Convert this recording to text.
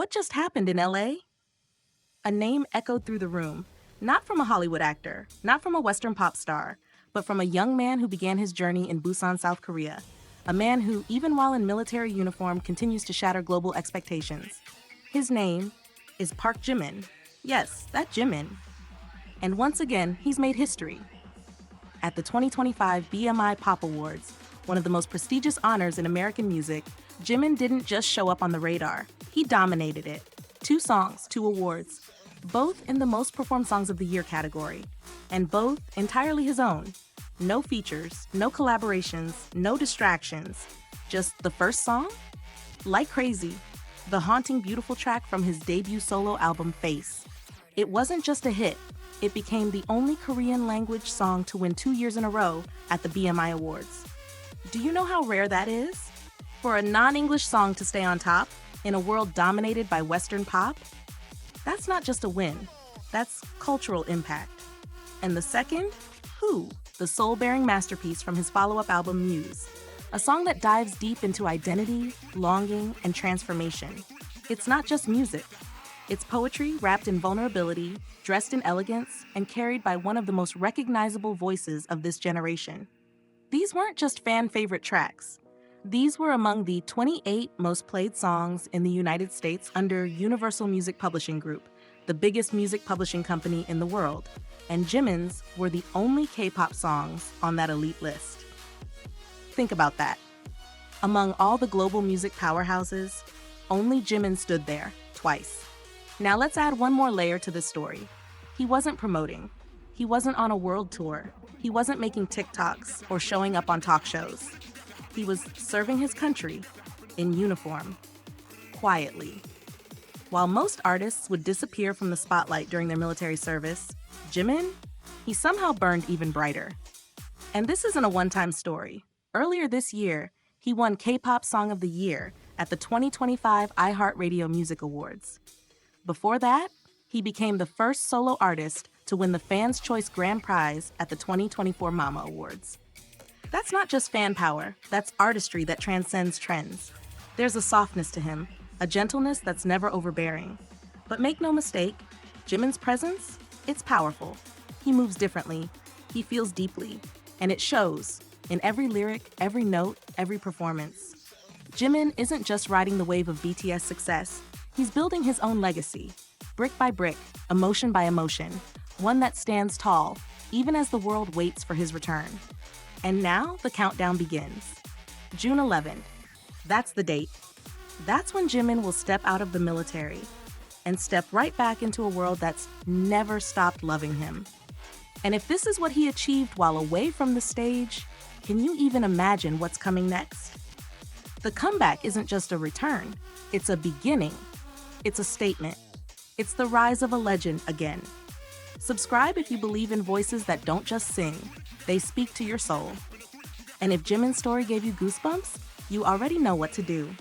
what just happened in LA? A name echoed through the room, not from a Hollywood actor, not from a Western pop star, but from a young man who began his journey in Busan, South Korea. A man who, even while in military uniform, continues to shatter global expectations. His name is Park Jimin. Yes, that Jimin. And once again, he's made history. At the 2025 BMI Pop Awards, one of the most prestigious honors in American music, Jimin didn't just show up on the radar. He dominated it. 2 songs, 2 awards, both in the most performed songs of the year category, and both entirely his own. No features, no collaborations, no distractions. Just the first song? Like Crazy, the haunting, beautiful track from his debut solo album, Face. It wasn't just a hit, it became the only Korean language song to win 2 years in a row at the BMI Awards. Do you know how rare that is? For a non-English song to stay on top in a world dominated by Western pop? That's not just a win, that's cultural impact. And the second? Who? The soul-bearing masterpiece from his follow-up album, Muse. A song that dives deep into identity, longing, and transformation. It's not just music. It's poetry wrapped in vulnerability, dressed in elegance, and carried by one of the most recognizable voices of this generation. These weren't just fan-favorite tracks. These were among the 28 most played songs in the United States under Universal Music Publishing Group, the biggest music publishing company in the world, and Jimin's were the only K-pop songs on that elite list. Think about that. Among all the global music powerhouses, only Jimin stood there, twice. Now let's add one more layer to this story. He wasn't promoting. He wasn't on a world tour. He wasn't making TikToks or showing up on talk shows. He was serving his country in uniform, quietly. While most artists would disappear from the spotlight during their military service, Jimin, he somehow burned even brighter. And this isn't a one-time story. Earlier this year, he won K-Pop Song of the Year at the 2025 iHeartRadio Music Awards. Before that, he became the first solo artist to win the Fans' Choice Grand Prize at the 2024 Mama Awards. That's not just fan power, that's artistry that transcends trends. There's a softness to him, a gentleness that's never overbearing. But make no mistake, Jimin's presence, it's powerful. He moves differently, he feels deeply, and it shows in every lyric, every note, every performance. Jimin isn't just riding the wave of BTS success, he's building his own legacy, brick by brick, emotion by emotion, one that stands tall, even as the world waits for his return. And now the countdown begins. June 11th, that's the date. That's when Jimin will step out of the military and step right back into a world that's never stopped loving him. And if this is what he achieved while away from the stage, can you even imagine what's coming next? The comeback isn't just a return, it's a beginning. It's a statement. It's the rise of a legend again. Subscribe if you believe in voices that don't just sing, they speak to your soul. And if Jimin's story gave you goosebumps, you already know what to do.